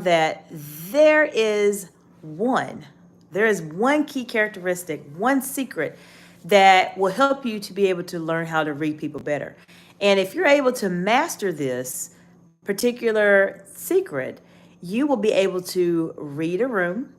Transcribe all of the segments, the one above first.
that there is one, there is one key characteristic, one secret that will help you to be able to learn how to read people better. And if you're able to master this particular secret, you will be able to read a room,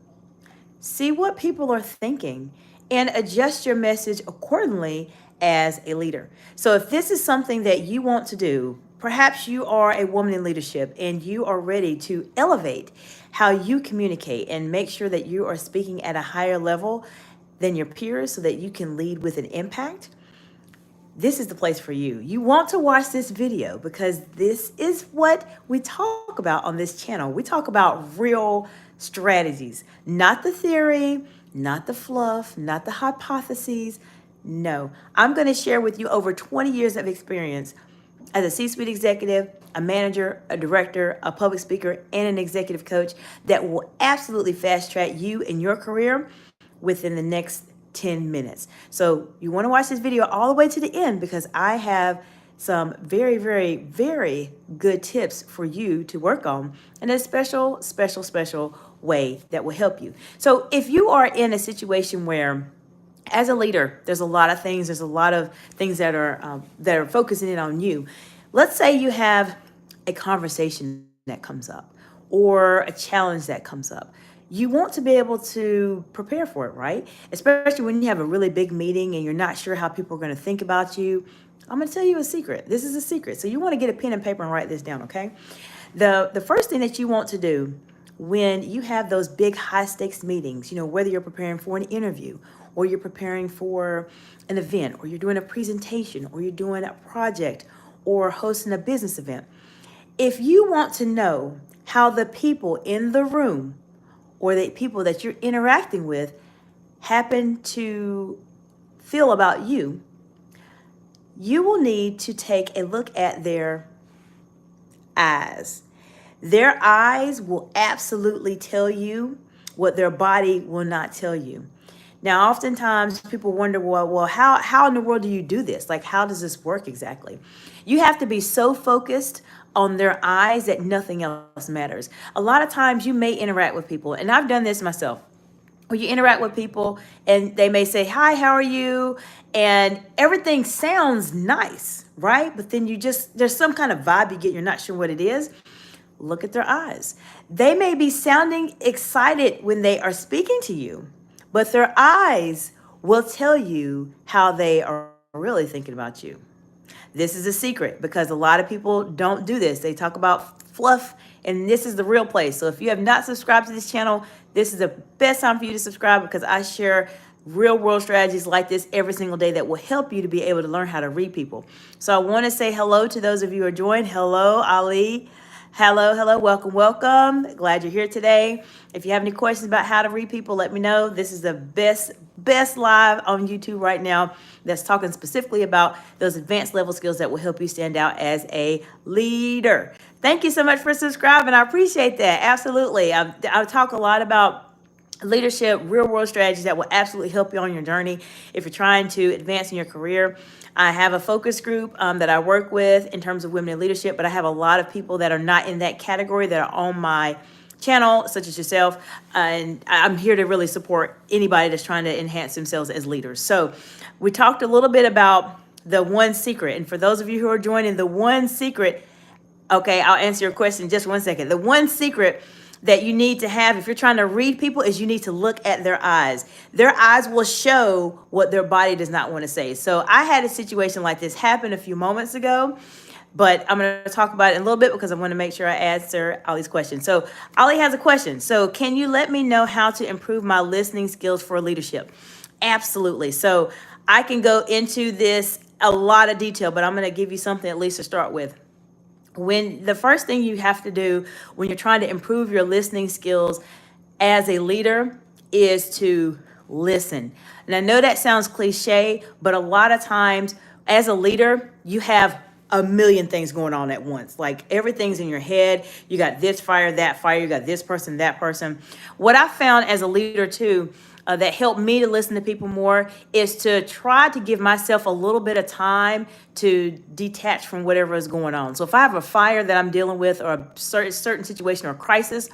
see what people are thinking, and adjust your message accordingly as a leader. So, if this is something that you want to do, perhaps you are a woman in leadership and you are ready to elevate how you communicate and make sure that you are speaking at a higher level than your peers so that you can lead with an impact. This is the place for you. You want to watch this video because this is what we talk about on this channel. We talk about real strategies, not the theory, not the fluff, not the hypotheses. No, I'm going to share with you over 20 years of experience as a C-suite executive, a manager, a director, a public speaker, and an executive coach that will absolutely fast track you in your career within the next 10 minutes. So you want to watch this video all the way to the end because I have some very, very, very good tips for you to work on in a special, special, special way that will help you. So if you are in a situation where as a leader, there's a lot of things that are focusing in on you. Let's say you have a conversation that comes up or a challenge that comes up. You want to be able to prepare for it, right? Especially when you have a really big meeting and you're not sure how people are going to think about you. I'm going to tell you a secret. This is a secret. So you want to get a pen and paper and write this down, okay? The first thing that you want to do when you have those big high stakes meetings, whether you're preparing for an interview or you're preparing for an event or you're doing a presentation or you're doing a project or hosting a business event, if you want to know how the people in the room or the people that you're interacting with happen to feel about you, you will need to take a look at their eyes. Their eyes will absolutely tell you what their body will not tell you. Now, oftentimes people wonder, well, how in the world do you do this? Like, how does this work exactly? You have to be so focused on their eyes that nothing else matters. A lot of times you may interact with people, and I've done this myself, where you interact with people and they may say, hi, how are you? And everything sounds nice, right? But then there's some kind of vibe you get, you're not sure what it is. Look at their eyes. They may be sounding excited when they are speaking to you, but their eyes will tell you how they are really thinking about you. This is a secret because a lot of people don't do this. They talk about fluff, and this is the real place. So if you have not subscribed to this channel, this is the best time for you to subscribe because I share real world strategies like this every single day that will help you to be able to learn how to read people. So I want to say hello to those of you who are joined. Hello, Ali. Hello, welcome. Glad you're here today. If you have any questions about how to read people, let me know. This is the best live on YouTube right now that's talking specifically about those advanced level skills that will help you stand out as a leader. Thank you so much for subscribing. I appreciate that. Absolutely. I talk a lot about leadership, real world strategies that will absolutely help you on your journey if you're trying to advance in your career. I have a focus group that I work with in terms of women in leadership, but I have a lot of people that are not in that category that are on my channel, such as yourself, and I'm here to really support anybody that's trying to enhance themselves as leaders. So we talked a little bit about the one secret, and for those of you who are joining, the one secret, okay, I'll answer your question in just 1 second. The one secret that you need to have if you're trying to read people is you need to look at their eyes. Their eyes will show what their body does not want to say. So I had a situation like this happen a few moments ago, but I'm going to talk about it in a little bit because I want to make sure I answer Ali's question. So Ali has a question. So can you let me know how to improve my listening skills for leadership? Absolutely. So I can go into this a lot of detail, but I'm going to give you something at least to start with. When the first thing you have to do when you're trying to improve your listening skills as a leader is to listen. And I know that sounds cliche, but a lot of times as a leader, you have a million things going on at once. Like everything's in your head. You got this fire, that fire. You got this person, that person. What I found as a leader too that help me to listen to people more is to try to give myself a little bit of time to detach from whatever is going on. So if I have a fire that I'm dealing with or a certain situation or crisis,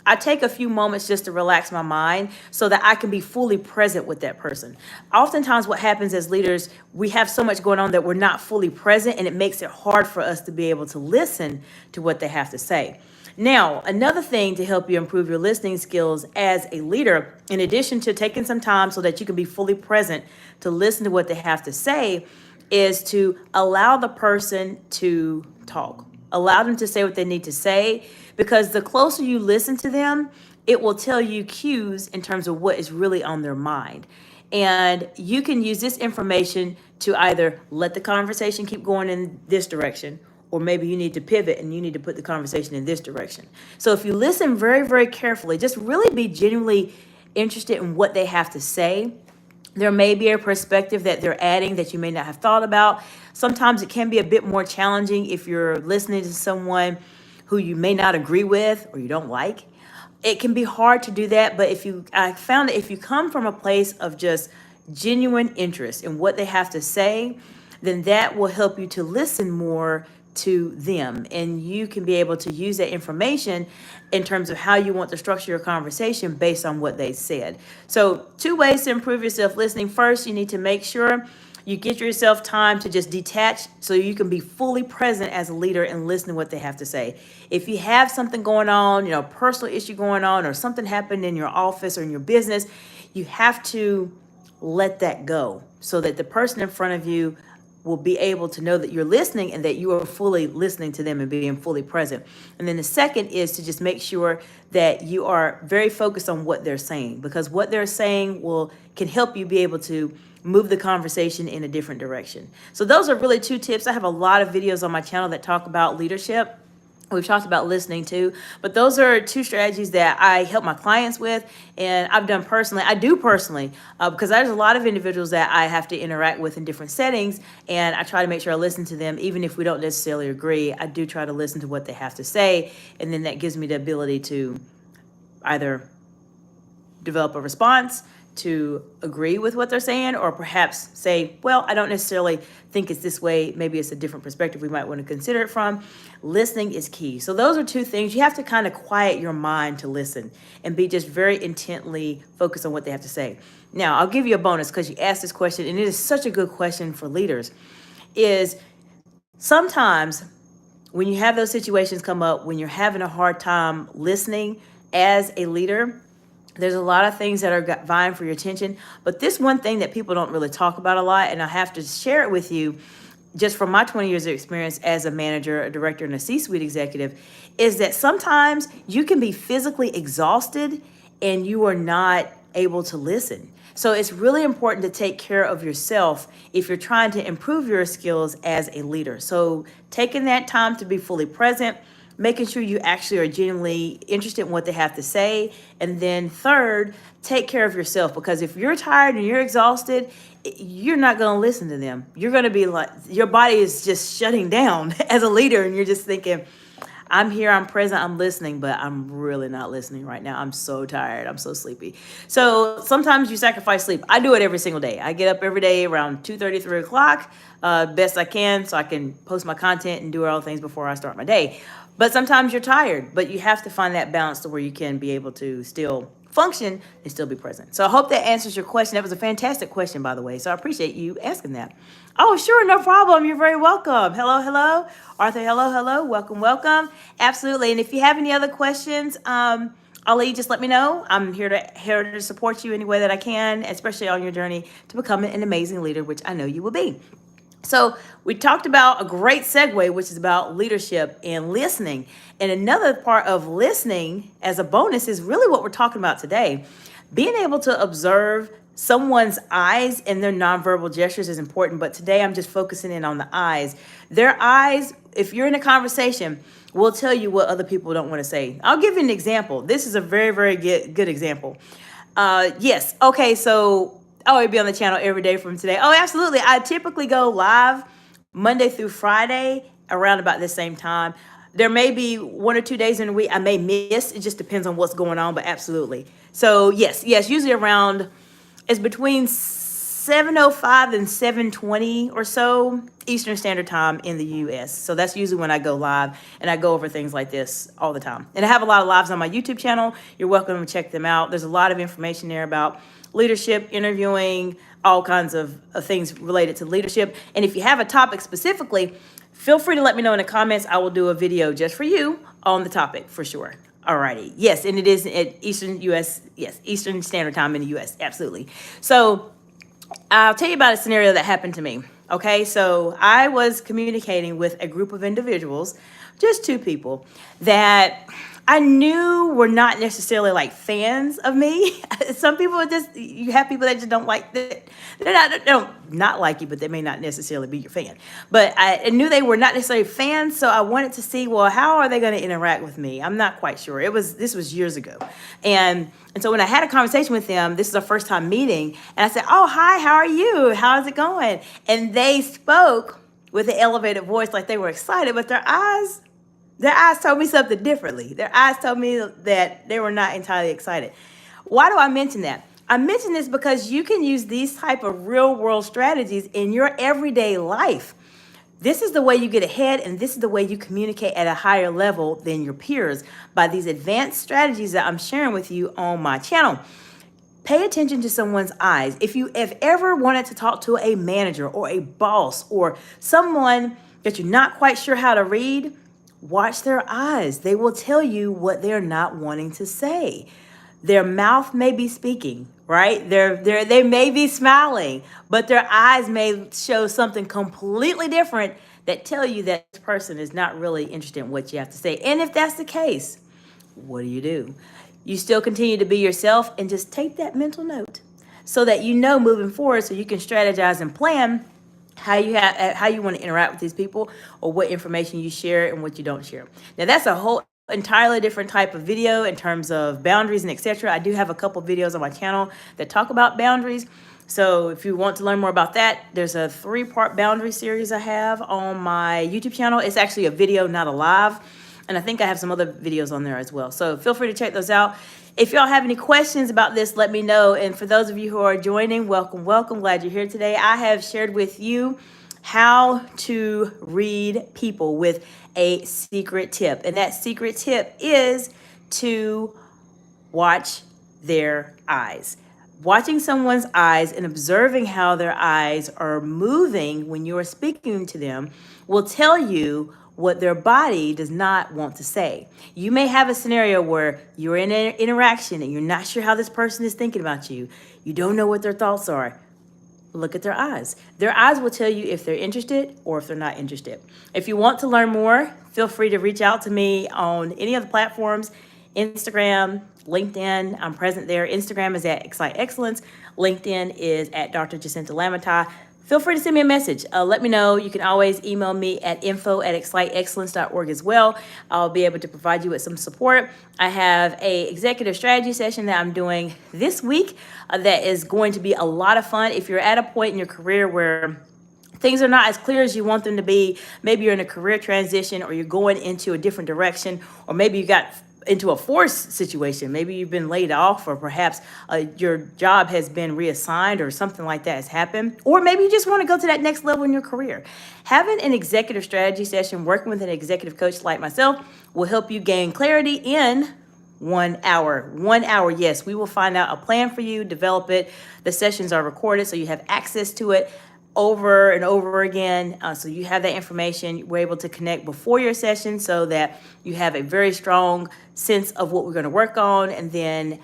I take a few moments just to relax my mind so that I can be fully present with that person. Oftentimes, what happens as leaders, we have so much going on that we're not fully present, and it makes it hard for us to be able to listen to what they have to say. Now, another thing to help you improve your listening skills as a leader, in addition to taking some time so that you can be fully present to listen to what they have to say, is to allow the person to talk. Allow them to say what they need to say, because the closer you listen to them, it will tell you cues in terms of what is really on their mind. And you can use this information to either let the conversation keep going in this direction, or maybe you need to pivot and you need to put the conversation in this direction. So if you listen very, very carefully, just really be genuinely interested in what they have to say. There may be a perspective that they're adding that you may not have thought about. Sometimes it can be a bit more challenging if you're listening to someone who you may not agree with or you don't like. It can be hard to do that, but I found that if you come from a place of just genuine interest in what they have to say, then that will help you to listen more to them, and you can be able to use that information in terms of how you want to structure your conversation based on what they said. So 2 ways to improve yourself listening. First, you need to make sure you get yourself time to just detach so you can be fully present as a leader and listen to what they have to say. If you have something going on, personal issue going on, or something happened in your office or in your business, you have to let that go so that the person in front of you will be able to know that you're listening and that you are fully listening to them and being fully present. And then the second is to just make sure that you are very focused on what they're saying, because what they're saying can help you be able to move the conversation in a different direction. So those are really 2 tips. I have a lot of videos on my channel that talk about leadership. We've talked about listening too, but those are 2 strategies that I help my clients with, and I do personally, because there's a lot of individuals that I have to interact with in different settings, and I try to make sure I listen to them, even if we don't necessarily agree. I do try to listen to what they have to say, and then that gives me the ability to either develop a response, to agree with what they're saying, or perhaps say, well, I don't necessarily think it's this way. Maybe it's a different perspective we might want to consider it from. Listening is key. So those are 2 things. You have to kind of quiet your mind to listen and be just very intently focused on what they have to say. Now, I'll give you a bonus because you asked this question, and it is such a good question for leaders, is sometimes when you have those situations come up, when you're having a hard time listening as a leader, there's a lot of things that are vying for your attention, but this one thing that people don't really talk about a lot, and I have to share it with you just from my 20 years of experience as a manager, a director, and a C-suite executive, is that sometimes you can be physically exhausted and you are not able to listen. So it's really important to take care of yourself if you're trying to improve your skills as a leader. So taking that time to be fully present, making sure you actually are genuinely interested in what they have to say. And then third, take care of yourself, because if you're tired and you're exhausted, you're not going to listen to them. You're going to be like, your body is just shutting down as a leader, and you're just thinking, I'm here, I'm present, I'm listening, but I'm really not listening right now. I'm so tired, I'm so sleepy. So sometimes you sacrifice sleep. I do it every single day. I get up every day around 2:30, 3 o'clock, best I can, so I can post my content and do all things before I start my day. But sometimes you're tired, but you have to find that balance to where you can be able to still function and still be present. So I hope that answers your question. That was a fantastic question, by the way. So I appreciate you asking that. Oh, sure, no problem. You're very welcome. Hello, hello. Arthur, hello, hello. Welcome, welcome. Absolutely. And if you have any other questions, Ali, just let me know. I'm here to support you any way that I can, especially on your journey to becoming an amazing leader, which I know you will be. So we talked about a great segue, which is about leadership and listening. And another part of listening as a bonus is really what we're talking about today. Being able to observe someone's eyes and their nonverbal gestures is important, but today I'm just focusing in on the eyes. Their eyes, if you're in a conversation, will tell you what other people don't want to say. I'll give you an example. This is a very, very good example. Yes. Okay. So it'd be on the channel every day from today. Oh, absolutely. I typically go live Monday through Friday around about the same time. There may be 1 or 2 days in a week I may miss. It just depends on what's going on, but absolutely. So yes, usually around, it's between 7:05 and 7:20 or so Eastern Standard Time in the US. So that's usually when I go live, and I go over things like this all the time. And I have a lot of lives on my YouTube channel. You're welcome to check them out. There's a lot of information there about leadership, interviewing, all kinds of things related to leadership. And if you have a topic specifically, feel free to let me know in the comments. I will do a video just for you on the topic for sure. Alrighty. Yes, and it is at Eastern Standard Time in the US. Absolutely. So I'll tell you about a scenario that happened to me. Okay, so I was communicating with a group of individuals, just 2 people, that I knew were not necessarily like fans of me. Some people are just, you have people that just don't like that. They don't not like you, but they may not necessarily be your fan. But I knew they were not necessarily fans, so I wanted to see, well, how are they going to interact with me? I'm not quite sure. This was years ago. And so when I had a conversation with them, this is our first time meeting, and I said, "Oh, hi, how are you? How's it going?" And they spoke with an elevated voice like they were excited, but their eyes told me something differently. Their eyes told me that they were not entirely excited. Why do I mention that? I mention this because you can use these type of real world strategies in your everyday life. This is the way you get ahead, and this is the way you communicate at a higher level than your peers, by these advanced strategies that I'm sharing with you on my channel. Pay attention to someone's eyes. If you have ever wanted to talk to a manager or a boss or someone that you're not quite sure how to read, watch their eyes. They will tell you what they're not wanting to say. Their mouth may be speaking, right? They may be smiling, but their eyes may show something completely different that tell you that this person is not really interested in what you have to say. And if that's the case, what do? You still continue to be yourself and just take that mental note so that you know moving forward, so you can strategize and plan how you want to interact with these people, or what information you share and what you don't share. Now that's a whole entirely different type of video in terms of boundaries and etc. I do have a couple videos on my channel that talk about boundaries. So if you want to learn more about that, there's a 3-part boundary series I have on my YouTube channel. It's actually a video, not a live. And I think I have some other videos on there as well. So feel free to check those out. If y'all have any questions about this, let me know. And for those of you who are joining, welcome. Glad you're here today. I have shared with you how to read people with a secret tip. And that secret tip is to watch their eyes. Watching someone's eyes and observing how their eyes are moving when you are speaking to them will tell you what their body does not want to say. You may have a scenario where you're in an interaction and you're not sure how this person is thinking about you. You don't know what their thoughts are. Look at their eyes. Their eyes will tell you if they're interested or if they're not interested. If you want to learn more, feel free to reach out to me on any of the platforms. Instagram, LinkedIn, I'm present there. Instagram is at Excite Excellence. LinkedIn is at Dr. Jacinta Lamata. Feel free to send me a message. Let me know. You can always email me at info@exciteexcellence.org as well. I'll be able to provide you with some support. I have a executive strategy session that I'm doing this week that is going to be a lot of fun. If you're at a point in your career where things are not as clear as you want them to be, maybe you're in a career transition, or you're going into a different direction, or maybe you got into a forced situation. Maybe you've been laid off, or perhaps your job has been reassigned, or something like that has happened. Or maybe you just want to go to that next level in your career. Having an executive strategy session, working with an executive coach like myself, will help you gain clarity in 1 hour. 1 hour, yes. We will find out a plan for you, develop it. The sessions are recorded, so you have access to it over and over again. So you have that information. We're able to connect before your session so that you have a very strong sense of what we're going to work on. And then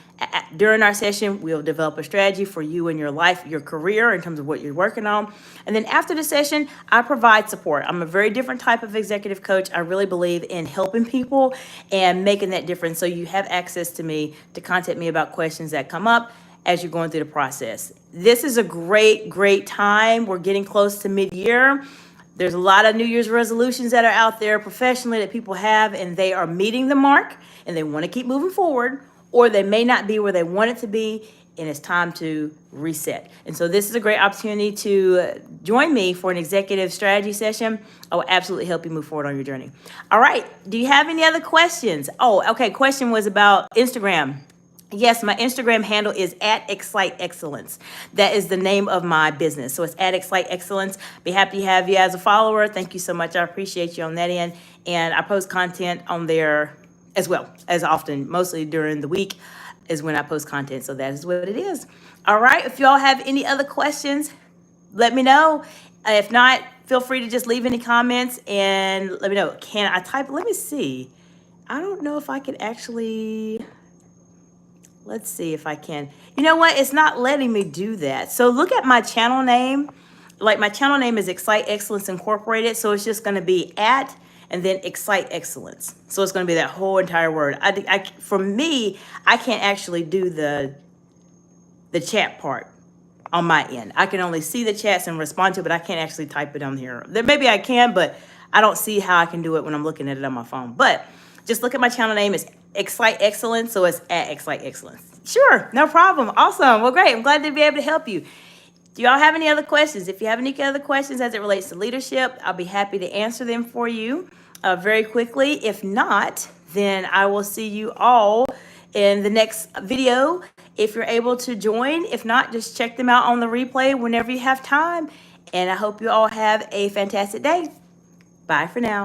during our session, we'll develop a strategy for you in your life, your career, in terms of what you're working on. And then after the session, I provide support. I'm a very different type of executive coach. I really believe in helping people and making that difference. So you have access to me to contact me about questions that come up as you're going through the process. This is a great time. We're getting close to mid-year. There's a lot of New Year's resolutions that are out there professionally that people have, and they are meeting the mark and they want to keep moving forward, or they may not be where they want it to be. and it's time to reset. And so this is a great opportunity to join me for an executive strategy session. I will absolutely help you move forward on your journey. All right. Do you have any other questions? Oh, okay. Question was about Instagram. Yes, my Instagram handle is at Excite Excellence. That is the name of my business. So it's at Excite Excellence. Be happy to have you as a follower. Thank you so much. I appreciate you on that end. And I post content on there as well as often, mostly during the week is when I post content. So that is what it is. All right. If y'all have any other questions, let me know. If not, feel free to just leave any comments and let me know. Can I type? Let me see. I don't know if I can actually... Let's see if I can. You know what? It's not letting me do that. So look at my channel name. Like my channel name is Excite Excellence Incorporated. So it's just going to be at and then Excite Excellence. So it's going to be that whole entire word. For me, I can't actually do the chat part on my end. I can only see the chats and respond to it, but I can't actually type it on here. Maybe I can, but I don't see how I can do it when I'm looking at it on my phone. But just look at my channel name. It's Excite Excellence, so it's at Excite Excellence. Sure, no problem. Awesome. Well, great. I'm glad to be able to help you. Do y'all have any other questions? If you have any other questions as it relates to leadership, I'll be happy to answer them for you very quickly. If not, then I will see you all in the next video if you're able to join. If not, just check them out on the replay whenever you have time. And I hope you all have a fantastic day. Bye for now.